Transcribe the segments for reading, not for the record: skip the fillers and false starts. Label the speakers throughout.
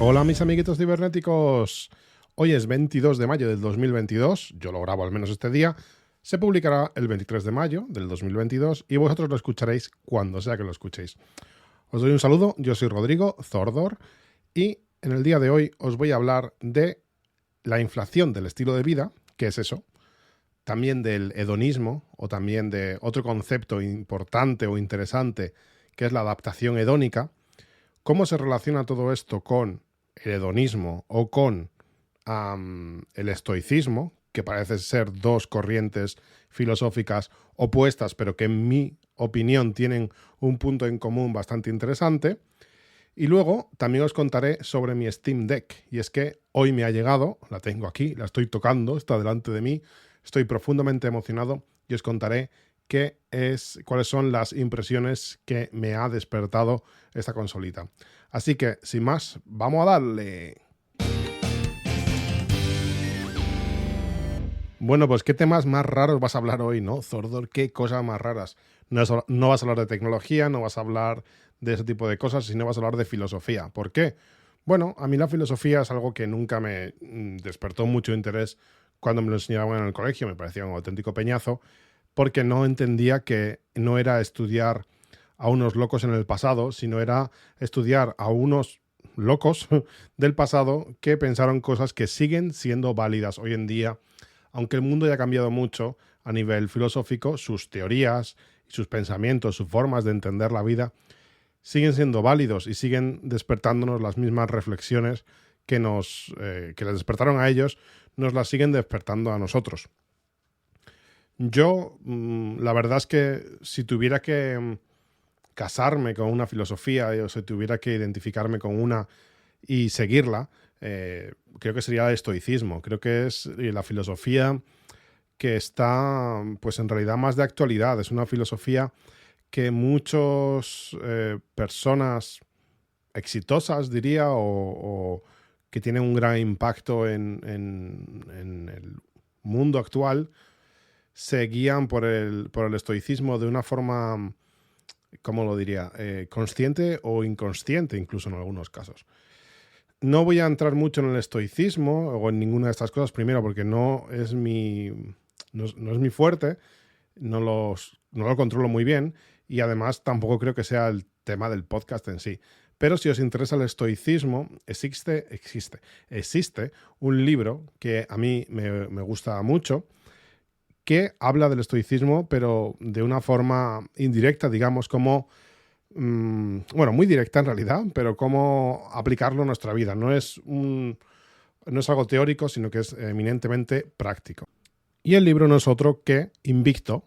Speaker 1: Hola mis amiguitos cibernéticos, hoy es 22 de mayo del 2022, yo lo grabo al menos este día, se publicará el 23 de mayo del 2022 y vosotros lo escucharéis cuando sea que lo escuchéis. Os doy un saludo, yo soy Rodrigo Zordor y en el día de hoy os voy a hablar de la inflación del estilo de vida, ¿qué es eso? También del hedonismo o también de otro concepto importante o interesante que es la adaptación hedónica. ¿Cómo se relaciona todo esto con el hedonismo o con el estoicismo, que parece ser dos corrientes filosóficas opuestas, pero que en mi opinión tienen un punto en común bastante interesante? Y luego también os contaré sobre mi Steam Deck, y es que hoy me ha llegado, la tengo aquí, la estoy tocando, está delante de mí, estoy profundamente emocionado y os contaré cuáles son las impresiones que me ha despertado esta consolita. Así que, sin más, vamos a darle. Bueno, pues qué temas más raros vas a hablar hoy, ¿no, Zordor? ¿Qué cosas más raras? No vas a hablar de tecnología, no vas a hablar de ese tipo de cosas, sino vas a hablar de filosofía. ¿Por qué? Bueno, a mí la filosofía es algo que nunca me despertó mucho interés cuando me lo enseñaban en el colegio, me parecía un auténtico peñazo, porque no entendía que no era estudiar a unos locos en el pasado, sino era estudiar a unos locos del pasado que pensaron cosas que siguen siendo válidas hoy en día, aunque el mundo haya cambiado mucho a nivel filosófico, sus teorías y sus pensamientos, sus formas de entender la vida, siguen siendo válidos y siguen despertándonos las mismas reflexiones que les despertaron a ellos, nos las siguen despertando a nosotros. Yo, la verdad es que si tuviera que casarme con una filosofía o si tuviera que identificarme con una y seguirla, creo que sería el estoicismo. Creo que es la filosofía que está, pues en realidad más de actualidad. Es una filosofía que muchas personas exitosas, diría, o que tienen un gran impacto en el mundo actual, se guían por el estoicismo de una forma, ¿cómo lo diría? Consciente o inconsciente, incluso en algunos casos. No voy a entrar mucho en el estoicismo o en ninguna de estas cosas, primero porque no es mi fuerte, no lo controlo muy bien y además tampoco creo que sea el tema del podcast en sí. Pero si os interesa el estoicismo, existe un libro que a mí me gusta mucho, que habla del estoicismo, pero de una forma indirecta, digamos, como, bueno, muy directa en realidad, pero cómo aplicarlo a nuestra vida. No es algo teórico, sino que es eminentemente práctico. Y el libro no es otro que Invicto.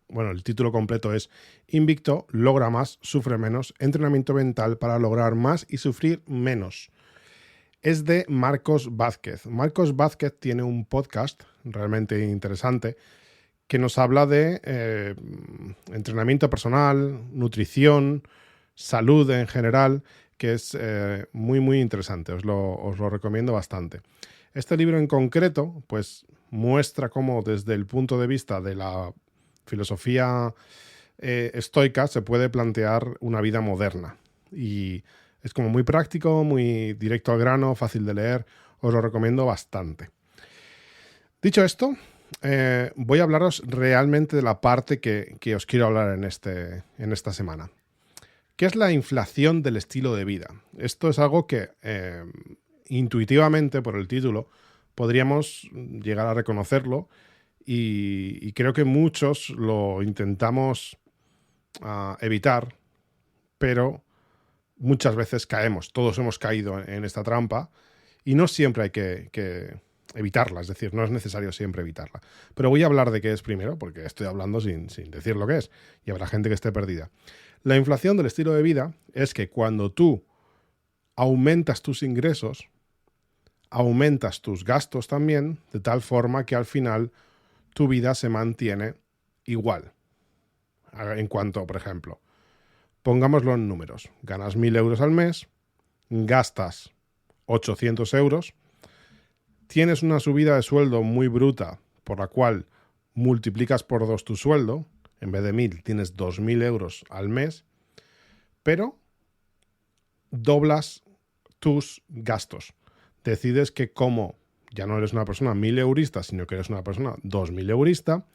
Speaker 1: Bueno, el título completo es Invicto, logra más, sufre menos, entrenamiento mental para lograr más y sufrir menos. Es de Marcos Vázquez. Marcos Vázquez tiene un podcast realmente interesante que nos habla de entrenamiento personal, nutrición, salud en general, que es muy, muy interesante. Os lo recomiendo bastante. Este libro en concreto, pues muestra cómo desde el punto de vista de la filosofía estoica se puede plantear una vida moderna. Y es como muy práctico, muy directo al grano, fácil de leer. Os lo recomiendo bastante. Dicho esto, voy a hablaros realmente de la parte que os quiero hablar en esta semana. ¿Qué es la inflación del estilo de vida? Esto es algo que intuitivamente, por el título, podríamos llegar a reconocerlo y creo que muchos lo intentamos evitar, pero muchas veces caemos. Todos hemos caído en esta trampa y no siempre hay que evitarla, es decir, no es necesario siempre evitarla. Pero voy a hablar de qué es primero, porque estoy hablando sin decir lo que es, y habrá gente que esté perdida. La inflación del estilo de vida es que cuando tú aumentas tus ingresos, aumentas tus gastos también, de tal forma que al final tu vida se mantiene igual. En cuanto, por ejemplo, pongámoslo en números. Ganas 1.000 euros al mes, gastas 800 euros, tienes una subida de sueldo muy bruta, por la cual multiplicas por 2 tu sueldo, en vez de 1.000 tienes 2.000 euros al mes, pero doblas tus gastos. Decides que como ya no eres una persona 1000-eurista, sino que eres una persona 2000-eurista,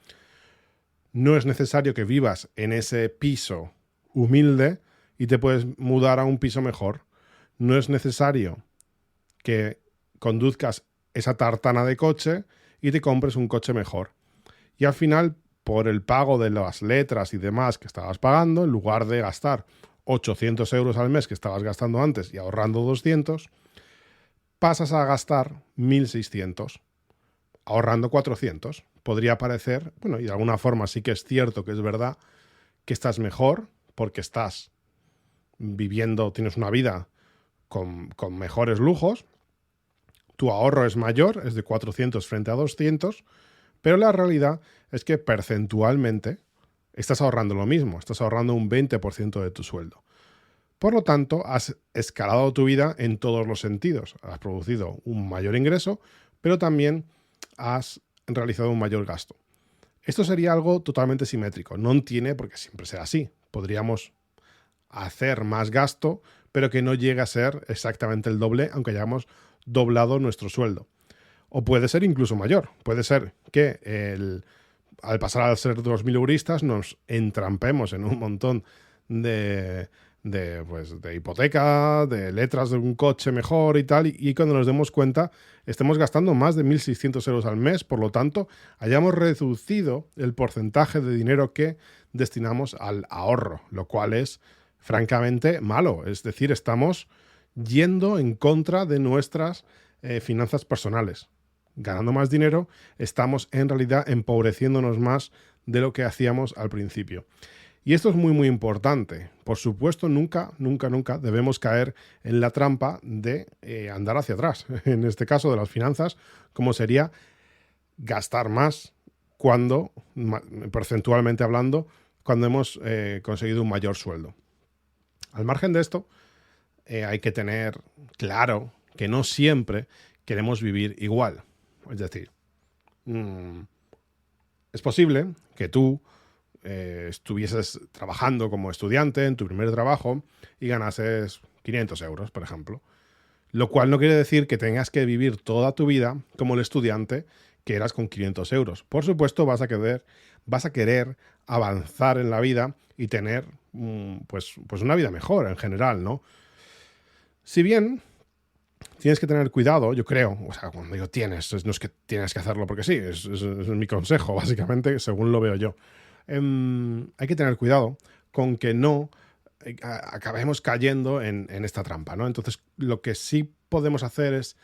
Speaker 1: no es necesario que vivas en ese piso humilde y te puedes mudar a un piso mejor. No es necesario que conduzcas esa tartana de coche y te compres un coche mejor. Y al final, por el pago de las letras y demás que estabas pagando, en lugar de gastar 800 euros al mes que estabas gastando antes y ahorrando 200, pasas a gastar 1600, ahorrando 400. Podría parecer, bueno, y de alguna forma sí que es cierto que es verdad que estás mejor porque estás viviendo, tienes una vida con mejores lujos, tu ahorro es mayor, es de 400 frente a 200, pero la realidad es que percentualmente estás ahorrando lo mismo, estás ahorrando un 20% de tu sueldo. Por lo tanto, has escalado tu vida en todos los sentidos. Has producido un mayor ingreso, pero también has realizado un mayor gasto. Esto sería algo totalmente simétrico. No tiene por qué siempre ser así. Podríamos hacer más gasto, pero que no llegue a ser exactamente el doble, aunque hayamos doblado nuestro sueldo. O puede ser incluso mayor. Puede ser que al pasar a ser 2000-euristas nos entrampemos en un montón de hipoteca, de letras de un coche mejor y tal, y cuando nos demos cuenta estemos gastando más de 1600 euros al mes, por lo tanto hayamos reducido el porcentaje de dinero que destinamos al ahorro, lo cual es francamente malo. Es decir, estamos yendo en contra de nuestras finanzas personales. Ganando más dinero, estamos en realidad empobreciéndonos más de lo que hacíamos al principio. Y esto es muy, muy importante. Por supuesto, nunca debemos caer en la trampa de andar hacia atrás. En este caso de las finanzas, como sería gastar más cuando, porcentualmente hablando, cuando hemos conseguido un mayor sueldo. Al margen de esto, hay que tener claro que no siempre queremos vivir igual. Es decir, es posible que tú estuvieses trabajando como estudiante en tu primer trabajo y ganases 500 euros, por ejemplo. Lo cual no quiere decir que tengas que vivir toda tu vida como el estudiante que eras con 500 euros. Por supuesto, vas a querer avanzar en la vida y tener pues una vida mejor en general, ¿no? Si bien tienes que tener cuidado, yo creo, o sea, cuando digo tienes, no es que tienes que hacerlo porque sí, es mi consejo, básicamente, según lo veo yo. Hay que tener cuidado con que no acabemos cayendo en esta trampa, ¿no? Entonces, lo que sí podemos hacer es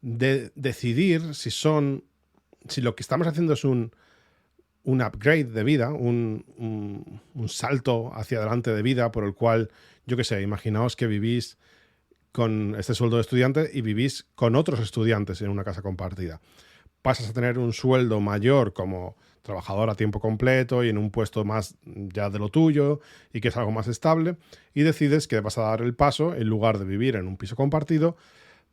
Speaker 1: decidir si lo que estamos haciendo es un upgrade de vida, un salto hacia adelante de vida por el cual, yo qué sé, imaginaos que vivís con este sueldo de estudiante y vivís con otros estudiantes en una casa compartida. Pasas a tener un sueldo mayor como trabajador a tiempo completo y en un puesto más ya de lo tuyo y que es algo más estable, y decides que vas a dar el paso, en lugar de vivir en un piso compartido,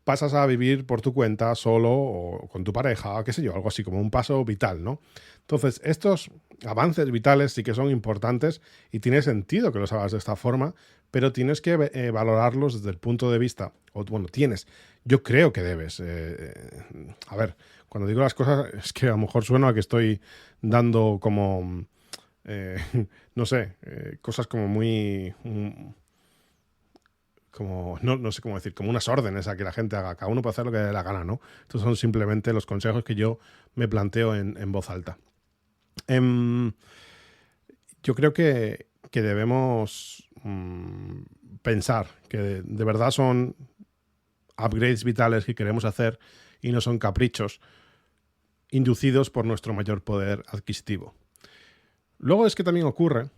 Speaker 1: pasas a vivir por tu cuenta solo o con tu pareja, qué sé yo, algo así como un paso vital, ¿no? Entonces, estos avances vitales sí que son importantes y tiene sentido que los hagas de esta forma, pero tienes que valorarlos desde el punto de vista, yo creo que debes. A ver, cuando digo las cosas es que a lo mejor suena a que estoy dando como, no sé, cosas como muy... como no sé cómo decir, como unas órdenes a que la gente haga, cada uno puede hacer lo que le dé la gana, ¿no? Estos son simplemente los consejos que yo me planteo en voz alta. Yo creo que debemos pensar que de verdad son upgrades vitales que queremos hacer y no son caprichos inducidos por nuestro mayor poder adquisitivo. Luego es que también ocurre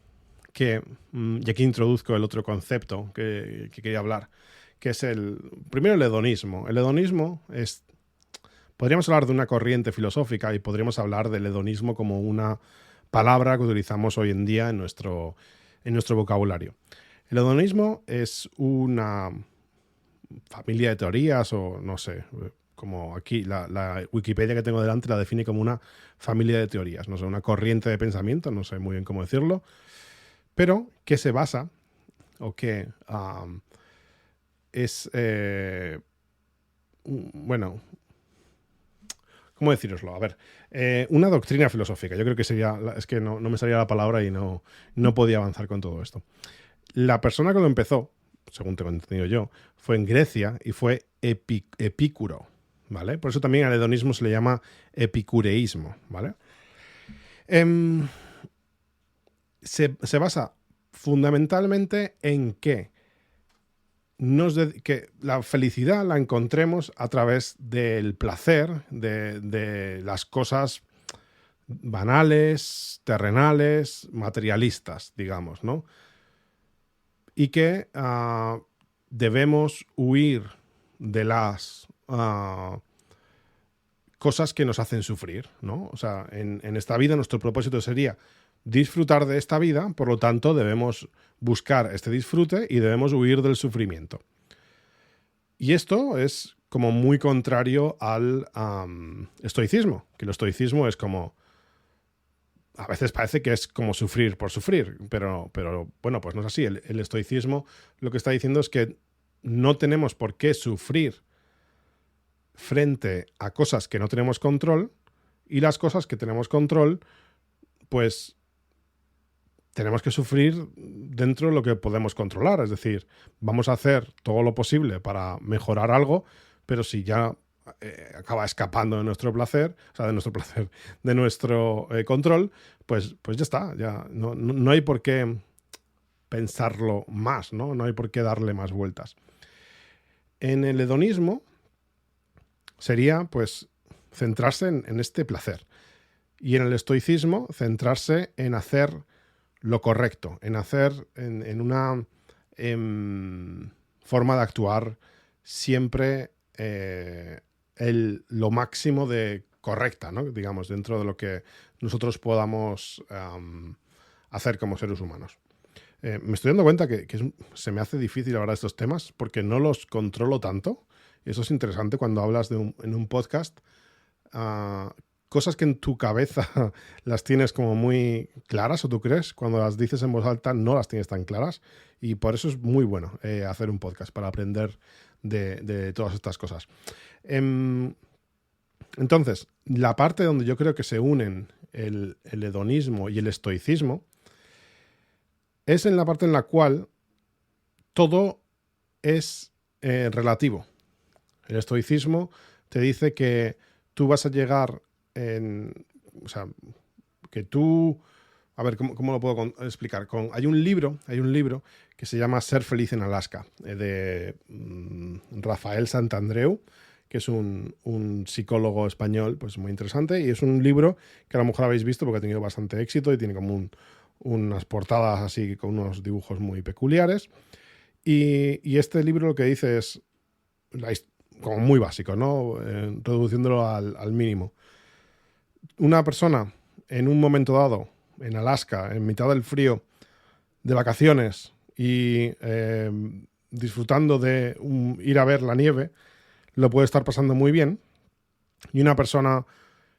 Speaker 1: que, y aquí introduzco el otro concepto que quería hablar, que es primero el hedonismo. El hedonismo es, podríamos hablar de una corriente filosófica y podríamos hablar del hedonismo como una palabra que utilizamos hoy en día en nuestro vocabulario. El hedonismo es una familia de teorías o no sé, como aquí la Wikipedia que tengo delante la define como una familia de teorías, no sé, una corriente de pensamiento, no sé muy bien cómo decirlo, pero que se basa o que bueno, ¿cómo decíroslo? A ver, una doctrina filosófica. Yo creo que sería, es que no me salía la palabra y no podía avanzar con todo esto. La persona que lo empezó, según tengo entendido yo, fue en Grecia y fue Epicuro, ¿vale? Por eso también al hedonismo se le llama epicureísmo, ¿vale? Se basa fundamentalmente en que la felicidad la encontremos a través del placer, de las cosas banales, terrenales, materialistas, digamos, ¿no? Y que debemos huir de las cosas que nos hacen sufrir, ¿no? O sea, en esta vida nuestro propósito sería disfrutar de esta vida, por lo tanto debemos buscar este disfrute y debemos huir del sufrimiento. Y esto es como muy contrario al estoicismo, que el estoicismo es como, a veces parece que es como sufrir por sufrir, pero bueno, pues no es así. El estoicismo lo que está diciendo es que no tenemos por qué sufrir frente a cosas que no tenemos control, y las cosas que tenemos control, pues tenemos que sufrir dentro de lo que podemos controlar. Es decir, vamos a hacer todo lo posible para mejorar algo, pero si ya acaba escapando de nuestro placer, o sea, de nuestro control, pues ya está. Ya no hay por qué pensarlo más, ¿no? No hay por qué darle más vueltas. En el hedonismo sería, pues, centrarse en este placer. Y en el estoicismo, centrarse en hacer lo correcto, en hacer en una forma de actuar siempre lo máximo de correcta, ¿no? Digamos, dentro de lo que nosotros podamos hacer como seres humanos. Me estoy dando cuenta que se me hace difícil hablar de estos temas porque no los controlo tanto. Eso es interesante cuando hablas en un podcast. Cosas que en tu cabeza las tienes como muy claras, o tú crees, cuando las dices en voz alta no las tienes tan claras, y por eso es muy bueno hacer un podcast, para aprender de todas estas cosas. Entonces, la parte donde yo creo que se unen el hedonismo y el estoicismo es en la parte en la cual todo es relativo. El estoicismo te dice que tú vas a llegar o sea, que tú... A ver, ¿cómo lo puedo explicar? Hay un libro que se llama Ser feliz en Alaska, de Rafael Santandreu, que es un psicólogo español, pues muy interesante, y es un libro que a lo mejor habéis visto porque ha tenido bastante éxito y tiene como unas portadas así con unos dibujos muy peculiares. Y este libro lo que dice es como muy básico, ¿no? Reduciéndolo al mínimo. Una persona en un momento dado, en Alaska, en mitad del frío, de vacaciones y disfrutando de ir a ver la nieve, lo puede estar pasando muy bien. Y una persona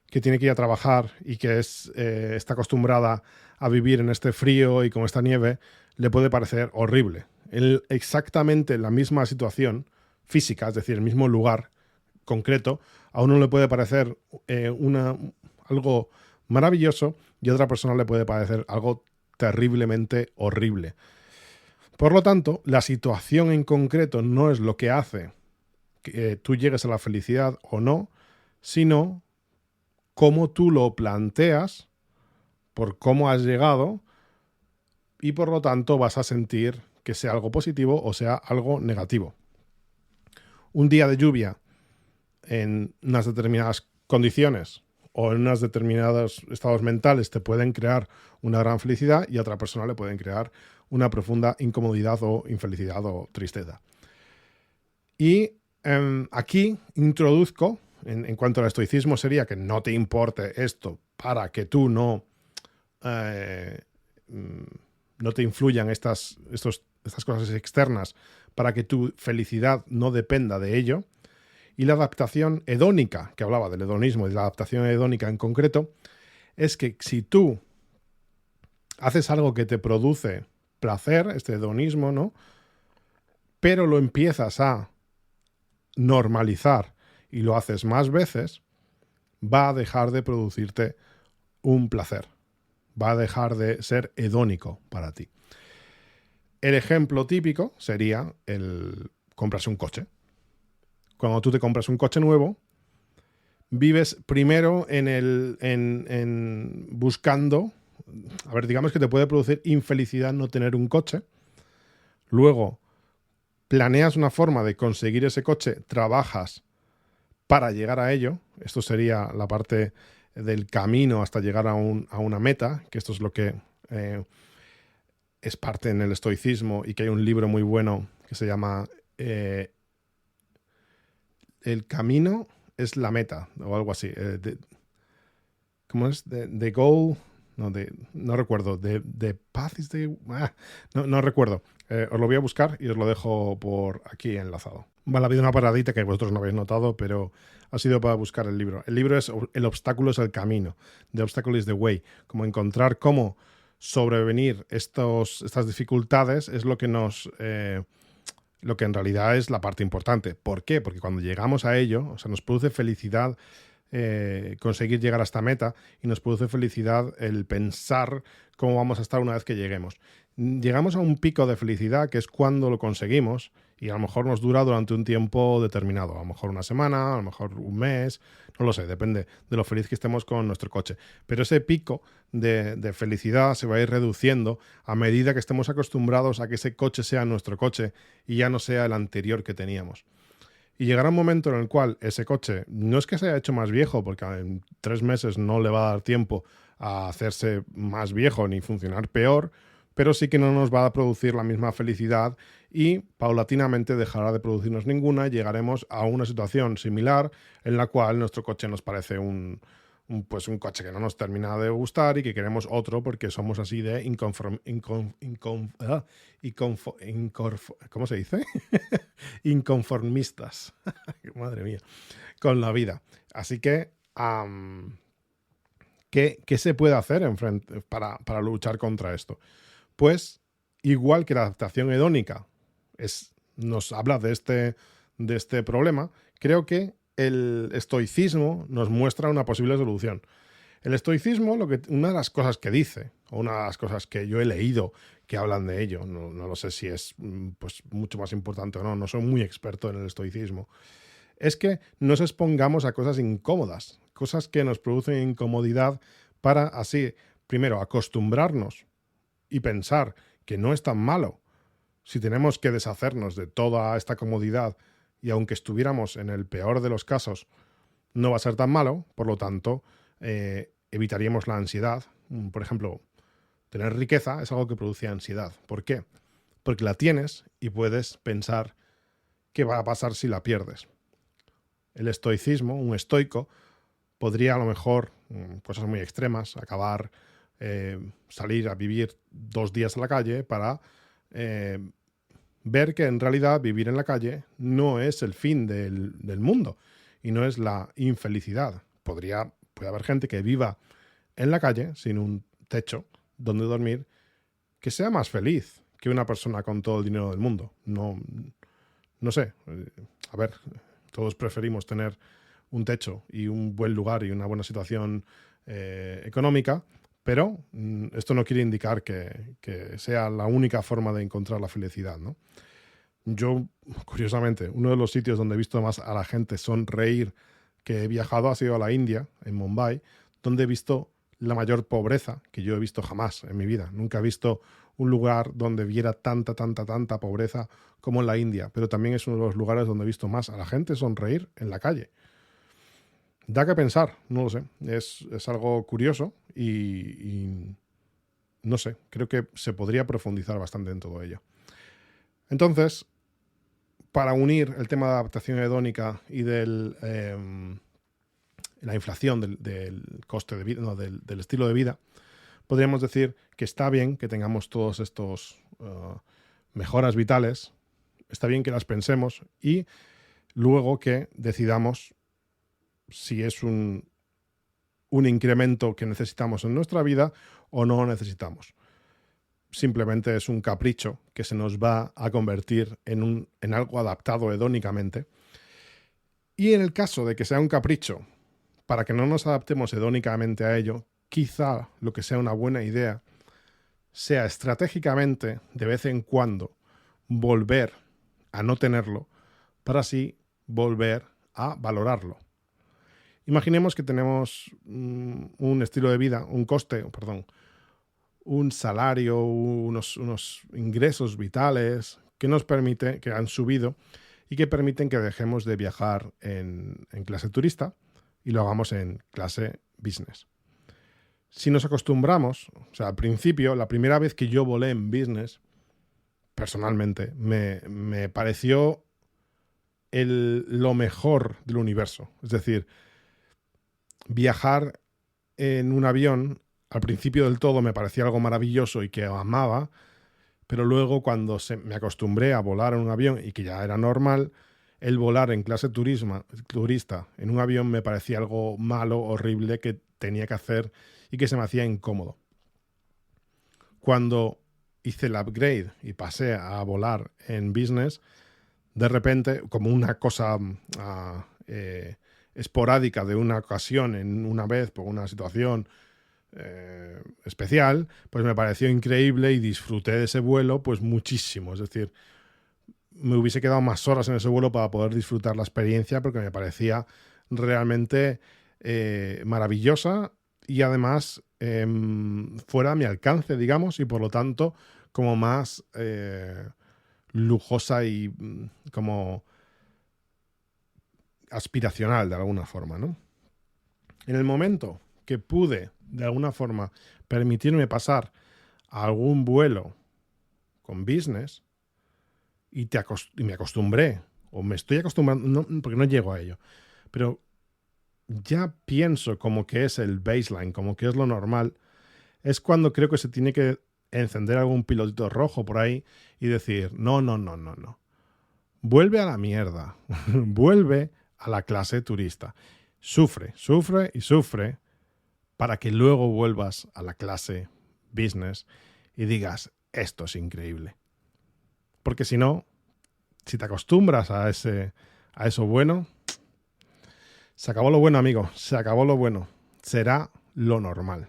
Speaker 1: que tiene que ir a trabajar y que está acostumbrada a vivir en este frío y con esta nieve, le puede parecer horrible. Exactamente la misma situación física, es decir, el mismo lugar concreto, a uno le puede parecer algo maravilloso y a otra persona le puede parecer algo terriblemente horrible. Por lo tanto, la situación en concreto no es lo que hace que tú llegues a la felicidad o no, sino cómo tú lo planteas, por cómo has llegado, y por lo tanto vas a sentir que sea algo positivo o sea algo negativo. Un día de lluvia en unas determinadas condiciones o en unos determinados estados mentales te pueden crear una gran felicidad, y a otra persona le pueden crear una profunda incomodidad o infelicidad o tristeza. Y aquí introduzco, en cuanto al estoicismo, sería que no te importe esto para que tú no te influyan estas cosas externas, para que tu felicidad no dependa de ello. Y la adaptación hedónica, que hablaba del hedonismo y de la adaptación hedónica en concreto, es que si tú haces algo que te produce placer, este hedonismo, ¿no? pero lo empiezas a normalizar y lo haces más veces, va a dejar de producirte un placer. Va a dejar de ser hedónico para ti. El ejemplo típico sería el comprarse un coche. Cuando tú te compras un coche nuevo, vives primero en buscando, a ver, digamos que te puede producir infelicidad no tener un coche. Luego, planeas una forma de conseguir ese coche, trabajas para llegar a ello. Esto sería la parte del camino hasta llegar a una meta, que esto es lo que es parte en el estoicismo y que hay un libro muy bueno que se llama El camino es la meta o algo así. ¿Cómo es? The goal... No recuerdo. The path is the... no recuerdo. Os lo voy a buscar y os lo dejo por aquí enlazado. Vale, ha habido una paradita que vosotros no habéis notado, pero ha sido para buscar el libro. El libro es El obstáculo es el camino. The obstacle is the way. Como encontrar cómo sobrevenir estas dificultades es lo que lo que en realidad es la parte importante. ¿Por qué? Porque cuando llegamos a ello, o sea, nos produce felicidad conseguir llegar a esta meta y nos produce felicidad el pensar cómo vamos a estar una vez que lleguemos. Llegamos a un pico de felicidad que es cuando lo conseguimos y a lo mejor nos dura durante un tiempo determinado, a lo mejor una semana, a lo mejor un mes, no lo sé, depende de lo feliz que estemos con nuestro coche. Pero ese pico de felicidad se va a ir reduciendo a medida que estemos acostumbrados a que ese coche sea nuestro coche y ya no sea el anterior que teníamos. Y llegará un momento en el cual ese coche no es que se haya hecho más viejo, porque en 3 meses no le va a dar tiempo a hacerse más viejo ni funcionar peor, pero sí que no nos va a producir la misma felicidad y paulatinamente dejará de producirnos ninguna y llegaremos a una situación similar en la cual nuestro coche nos parece un coche que no nos termina de gustar y que queremos otro porque somos así de ¿cómo se dice? Inconformistas. Madre mía. Con la vida. Así que, ¿qué se puede hacer para luchar contra esto? Pues, igual que la adaptación hedónica nos habla de este problema, creo que el estoicismo nos muestra una posible solución. El estoicismo, una de las cosas que dice, o una de las cosas que yo he leído que hablan de ello, no lo sé si es pues, mucho más importante o no soy muy experto en el estoicismo, es que nos expongamos a cosas incómodas, cosas que nos producen incomodidad para así, primero, acostumbrarnos y pensar que no es tan malo si tenemos que deshacernos de toda esta comodidad y aunque estuviéramos en el peor de los casos, no va a ser tan malo, por lo tanto, evitaríamos la ansiedad. Por ejemplo, tener riqueza es algo que produce ansiedad. ¿Por qué? Porque la tienes y puedes pensar qué va a pasar si la pierdes. El estoicismo, un estoico, podría a lo mejor, cosas muy extremas, salir a vivir 2 días a la calle para ver que en realidad vivir en la calle no es el fin del mundo y no es la infelicidad. Puede haber gente que viva en la calle sin un techo donde dormir que sea más feliz que una persona con todo el dinero del mundo. No sé. A ver, todos preferimos tener un techo y un buen lugar y una buena situación económica, pero esto no quiere indicar que sea la única forma de encontrar la felicidad, ¿no? Yo, curiosamente, uno de los sitios donde he visto más a la gente sonreír que he viajado ha sido a la India, en Mumbai, donde he visto la mayor pobreza que yo he visto jamás en mi vida. Nunca he visto un lugar donde viera tanta pobreza como en la India, pero también es uno de los lugares donde he visto más a la gente sonreír en la calle. Da que pensar, no lo sé. Es algo curioso y no sé, creo que se podría profundizar bastante en todo ello. Entonces, para unir el tema de adaptación hedónica y la inflación del coste de vida, del estilo de vida, podríamos decir que está bien que tengamos todos estos mejoras vitales, está bien que las pensemos y luego que decidamos si es un incremento que necesitamos en nuestra vida o no necesitamos. simplemente es un capricho que se nos va a convertir en algo adaptado hedónicamente. Y en el caso de que sea un capricho, para que no nos adaptemos hedónicamente a ello, quizá lo que sea una buena idea sea estratégicamente, de vez en cuando, volver a no tenerlo, para así volver a valorarlo. Imaginemos que tenemos un estilo de vida, un salario, unos ingresos vitales que nos permite, que han subido y que permiten que dejemos de viajar en clase turista y lo hagamos en clase business. Si nos acostumbramos, o sea, al principio, la primera vez que yo volé en business, personalmente, me pareció lo mejor del universo. Es decir, viajar en un avión, al principio del todo me parecía algo maravilloso y que amaba, pero luego cuando me acostumbré a volar en un avión y que ya era normal, el volar en clase turista en un avión me parecía algo malo, horrible, que tenía que hacer y que se me hacía incómodo. Cuando hice el upgrade y pasé a volar en business, de repente, como una cosa esporádica de una ocasión, en una vez, por una situación especial, pues me pareció increíble y disfruté de ese vuelo pues muchísimo. Es decir, me hubiese quedado más horas en ese vuelo para poder disfrutar la experiencia porque me parecía realmente maravillosa y además fuera a mi alcance, digamos, y por lo tanto como más lujosa y como aspiracional de alguna forma, ¿no? En el momento que pude de alguna forma permitirme pasar a algún vuelo con business y me acostumbré, o me estoy acostumbrando, porque no llego a ello, pero ya pienso como que es el baseline, como que es lo normal, es cuando creo que se tiene que encender algún pilotito rojo por ahí y decir, no. Vuelve a la mierda, vuelve a la clase turista. Sufre para que luego vuelvas a la clase business y digas, esto es increíble. Porque si no, si te acostumbras a eso bueno, se acabó lo bueno, amigo, se acabó lo bueno. Será lo normal.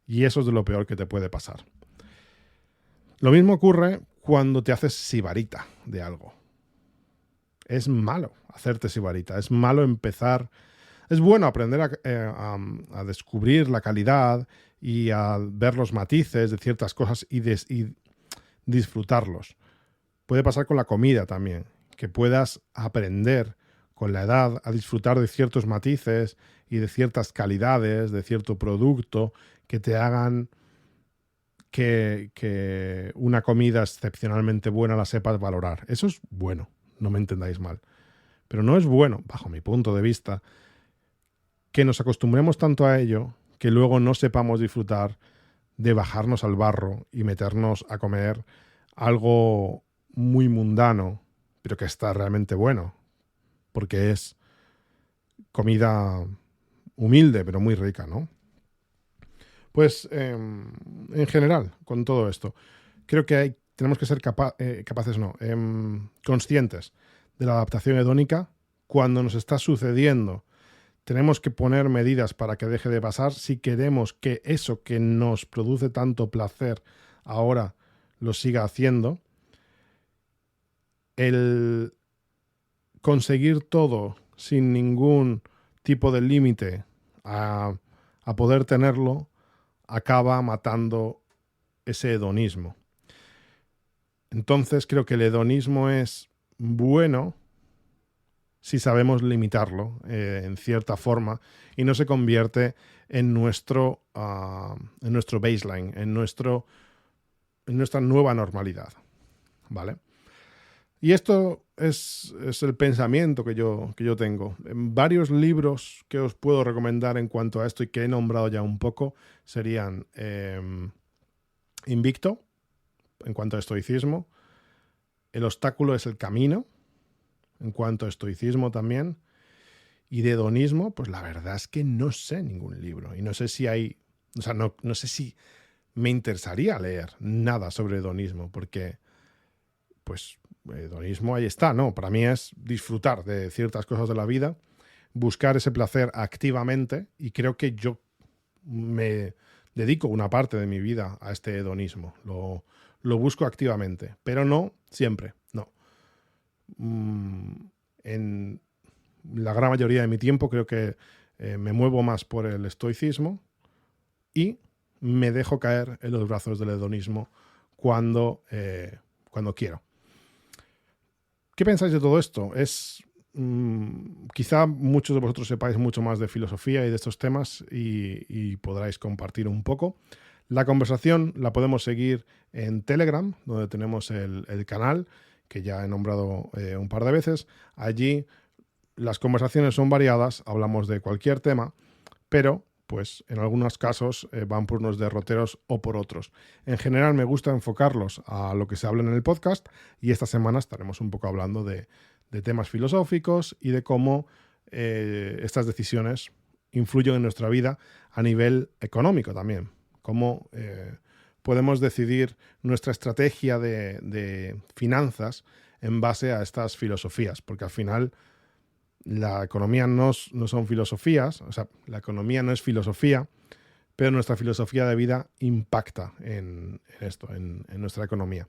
Speaker 1: Y eso es de lo peor que te puede pasar. Lo mismo ocurre cuando te haces sibarita de algo. Es malo hacerte sibarita, es malo empezar. Es bueno aprender a descubrir la calidad y a ver los matices de ciertas cosas y disfrutarlos. Puede pasar con la comida también, que puedas aprender con la edad a disfrutar de ciertos matices y de ciertas calidades, de cierto producto, que te hagan que una comida excepcionalmente buena la sepas valorar. Eso es bueno, no me entendáis mal. Pero no es bueno, bajo mi punto de vista, que nos acostumbremos tanto a ello que luego no sepamos disfrutar de bajarnos al barro y meternos a comer algo muy mundano, pero que está realmente bueno, porque es comida humilde, pero muy rica, ¿no? Pues en general, con todo esto, creo que tenemos que ser conscientes de la adaptación hedónica. Cuando nos está sucediendo, tenemos que poner medidas para que deje de pasar si queremos que eso que nos produce tanto placer ahora lo siga haciendo. El conseguir todo sin ningún tipo de límite a poder tenerlo acaba matando ese hedonismo. Entonces creo que el hedonismo es bueno si sabemos limitarlo en cierta forma y no se convierte en nuestro baseline, en nuestra nueva normalidad, ¿vale? Y esto es el pensamiento que yo tengo. En varios libros que os puedo recomendar en cuanto a esto y que he nombrado ya un poco serían Invicto, en cuanto a estoicismo. El obstáculo es el camino, en cuanto a estoicismo también. Y de hedonismo, pues la verdad es que no sé ningún libro. Y no sé si hay... O sea, no sé si me interesaría leer nada sobre hedonismo, porque, pues, hedonismo ahí está, ¿no? Para mí es disfrutar de ciertas cosas de la vida, buscar ese placer activamente, y creo que yo me dedico una parte de mi vida a este hedonismo. Lo busco activamente, pero no siempre, no. En la gran mayoría de mi tiempo creo que me muevo más por el estoicismo y me dejo caer en los brazos del hedonismo cuando quiero. ¿Qué pensáis de todo esto? Quizá muchos de vosotros sepáis mucho más de filosofía y de estos temas y podráis compartir un poco. La conversación la podemos seguir en Telegram, donde tenemos el canal, que ya he nombrado un par de veces. Allí las conversaciones son variadas, hablamos de cualquier tema, pero pues en algunos casos van por unos derroteros o por otros. En general me gusta enfocarlos a lo que se habla en el podcast, y esta semana estaremos un poco hablando de temas filosóficos y de cómo estas decisiones influyen en nuestra vida a nivel económico también. Cómo podemos decidir nuestra estrategia de finanzas en base a estas filosofías, porque al final la economía no son filosofías, o sea, la economía no es filosofía, pero nuestra filosofía de vida impacta en esto, en nuestra economía.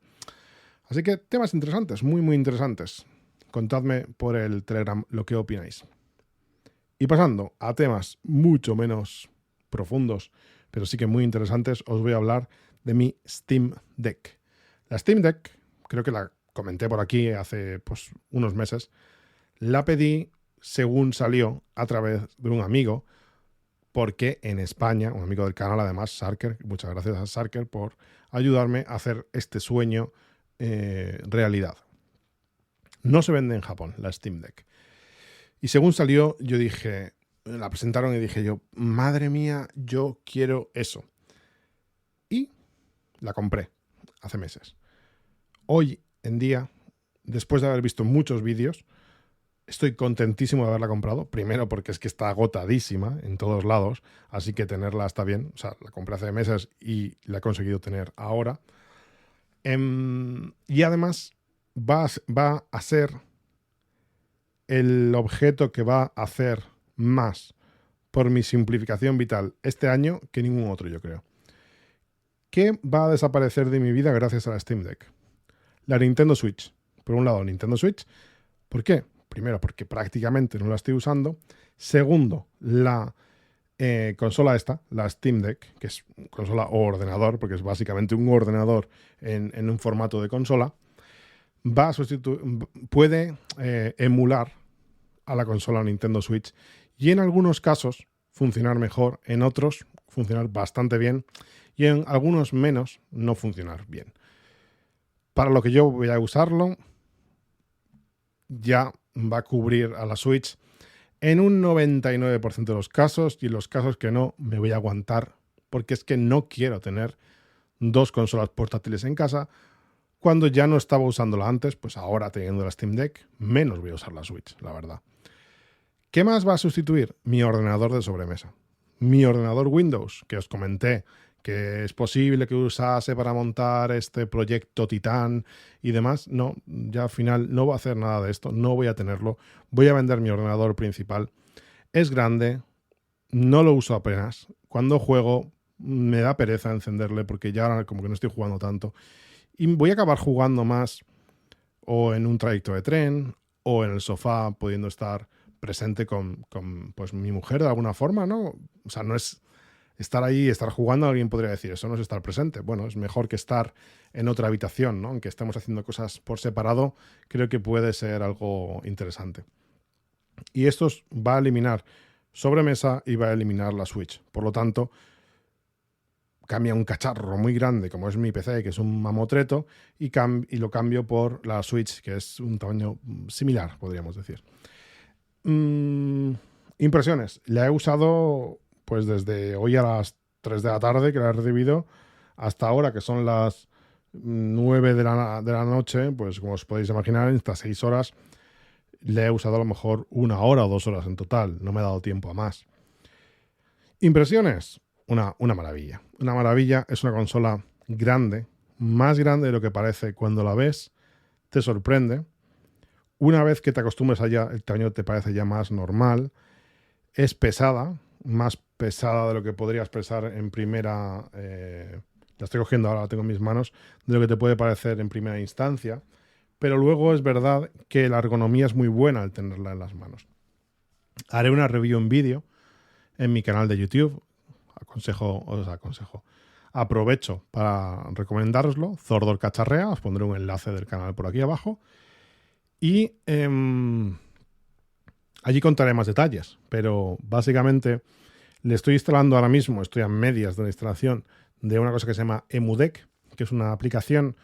Speaker 1: Así que temas interesantes, muy, muy interesantes. Contadme por el Telegram lo que opináis. Y pasando a temas mucho menos profundos, pero sí que muy interesantes, os voy a hablar de mi Steam Deck. La Steam Deck, creo que la comenté por aquí hace pues, unos meses, la pedí según salió a través de un amigo, porque en España, un amigo del canal además, Sarker, muchas gracias a Sarker por ayudarme a hacer este sueño realidad. No se vende en Japón la Steam Deck. Y según salió, yo dije, la presentaron y dije yo, madre mía, yo quiero eso. Y la compré hace meses. Hoy en día, después de haber visto muchos vídeos, estoy contentísimo de haberla comprado. Primero porque es que está agotadísima en todos lados, así que tenerla está bien. O sea, la compré hace meses y la he conseguido tener ahora. Y además va a ser el objeto que va a hacer más por mi simplificación vital este año que ningún otro, yo creo. ¿Qué va a desaparecer de mi vida gracias a la Steam Deck? La Nintendo Switch. Por un lado, Nintendo Switch. ¿Por qué? Primero, porque prácticamente no la estoy usando. Segundo, la consola esta, la Steam Deck, que es consola o ordenador, porque es básicamente un ordenador en un formato de consola, puede emular a la consola Nintendo Switch y en algunos casos funcionar mejor, en otros funcionar bastante bien y en algunos menos no funcionar bien. Para lo que yo voy a usarlo, ya va a cubrir a la Switch en un 99% de los casos, y en los casos que no, me voy a aguantar, porque es que no quiero tener dos consolas portátiles en casa. Cuando ya no estaba usándola antes, pues ahora teniendo la Steam Deck, menos voy a usar la Switch, la verdad. ¿Qué más va a sustituir? Mi ordenador de sobremesa. Mi ordenador Windows, que os comenté que es posible que usase para montar este proyecto Titán y demás. No, ya al final no voy a hacer nada de esto, no voy a tenerlo. Voy a vender mi ordenador principal. Es grande, no lo uso apenas. Cuando juego me da pereza encenderle porque ya ahora como que no estoy jugando tanto. Y voy a acabar jugando más o en un trayecto de tren o en el sofá, pudiendo estar presente con pues, mi mujer de alguna forma, ¿no? O sea, no es estar ahí, estar jugando, alguien podría decir, eso no es estar presente. Bueno, es mejor que estar en otra habitación, ¿no? Aunque estemos haciendo cosas por separado, creo que puede ser algo interesante. Y esto va a eliminar sobremesa y va a eliminar la Switch. Por lo tanto, cambia un cacharro muy grande, como es mi PC, que es un mamotreto, y lo cambio por la Switch, que es un tamaño similar, podríamos decir. Impresiones. La he usado pues desde hoy a las 3 de la tarde, que la he recibido, hasta ahora, que son las 9 de la noche, pues como os podéis imaginar, en estas 6 horas le he usado a lo mejor 1 hora o 2 horas en total. No me ha dado tiempo a más. Impresiones. una maravilla. Una maravilla, es una consola grande, más grande de lo que parece. Cuando la ves, te sorprende. Una vez que te acostumbres allá, el tamaño te parece ya más normal. Es pesada, más pesada de lo que podrías pesar en primera... la estoy cogiendo ahora, la tengo en mis manos, de lo que te puede parecer en primera instancia. Pero luego es verdad que la ergonomía es muy buena al tenerla en las manos. Haré una review en vídeo en mi canal de YouTube. Os aconsejo. Aprovecho para recomendároslo. Zordor Cacharrea, os pondré un enlace del canal por aquí abajo. Y allí contaré más detalles. Pero básicamente le estoy instalando ahora mismo, estoy a medias de la instalación de una cosa que se llama EmuDeck, que es una aplicación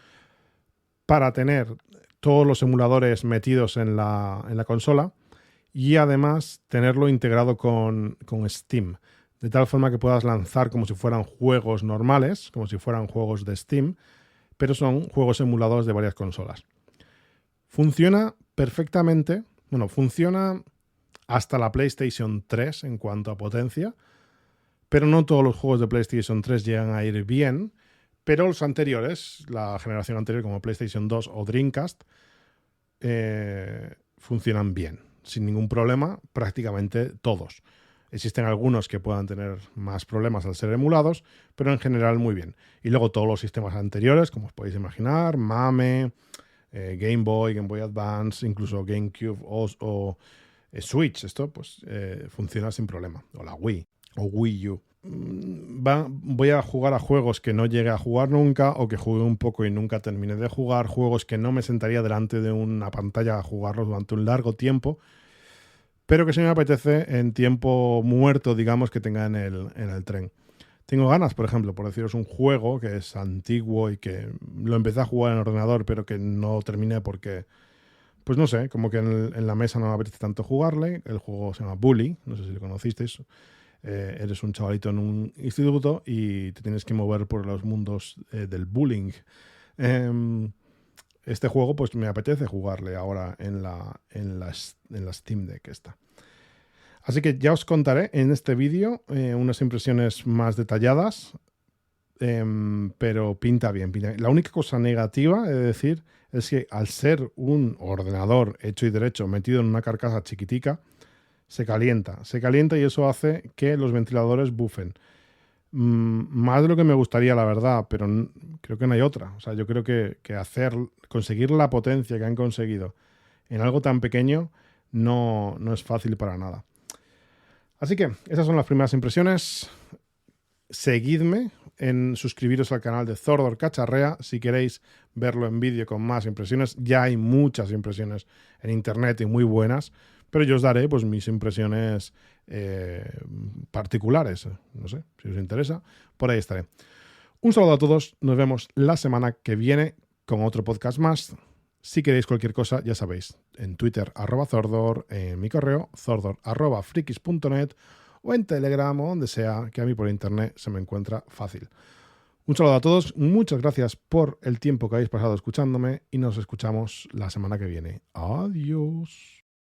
Speaker 1: para tener todos los emuladores metidos en la consola y además tenerlo integrado con Steam, de tal forma que puedas lanzar como si fueran juegos normales, como si fueran juegos de Steam, pero son juegos emuladores de varias consolas. Funciona perfectamente, bueno, funciona hasta la PlayStation 3 en cuanto a potencia, pero no todos los juegos de PlayStation 3 llegan a ir bien, pero los anteriores, la generación anterior como PlayStation 2 o Dreamcast, funcionan bien, sin ningún problema, prácticamente todos. Existen algunos que puedan tener más problemas al ser emulados, pero en general muy bien. Y luego todos los sistemas anteriores, como os podéis imaginar, MAME, Game Boy, Game Boy Advance, incluso GameCube o Switch, esto pues funciona sin problema. O la Wii o Wii U. Voy a jugar a juegos que no llegue a jugar nunca o que jugué un poco y nunca terminé de jugar, juegos que no me sentaría delante de una pantalla a jugarlos durante un largo tiempo, pero que sí me apetece en tiempo muerto, digamos, que tenga en el tren. Tengo ganas, por ejemplo, por deciros un juego que es antiguo y que lo empecé a jugar en ordenador, pero que no terminé porque, pues no sé, como que en la mesa no me apetece tanto jugarle. El juego se llama Bully, no sé si lo conocisteis. Eres un chavalito en un instituto y te tienes que mover por los mundos del bullying. Este juego pues me apetece jugarle ahora en la Steam Deck esta. Así que ya os contaré en este vídeo unas impresiones más detalladas, pero pinta bien, pinta bien. La única cosa negativa, he de decir, es que al ser un ordenador hecho y derecho metido en una carcasa chiquitica, se calienta y eso hace que los ventiladores bufen. Más de lo que me gustaría, la verdad, pero creo que no hay otra. O sea, yo creo que conseguir la potencia que han conseguido en algo tan pequeño no es fácil para nada. Así que esas son las primeras impresiones. Seguidme en suscribiros al canal de Zordor Cacharrea si queréis verlo en vídeo con más impresiones. Ya hay muchas impresiones en internet y muy buenas, pero yo os daré pues mis impresiones particulares. No sé, si os interesa, por ahí estaré. Un saludo a todos, nos vemos la semana que viene con otro podcast más. Si queréis cualquier cosa, ya sabéis, en Twitter @Zordor, en mi correo zordor@frikis.net o en Telegram o donde sea, que a mí por internet se me encuentra fácil. Un saludo a todos, muchas gracias por el tiempo que habéis pasado escuchándome y nos escuchamos la semana que viene. Adiós.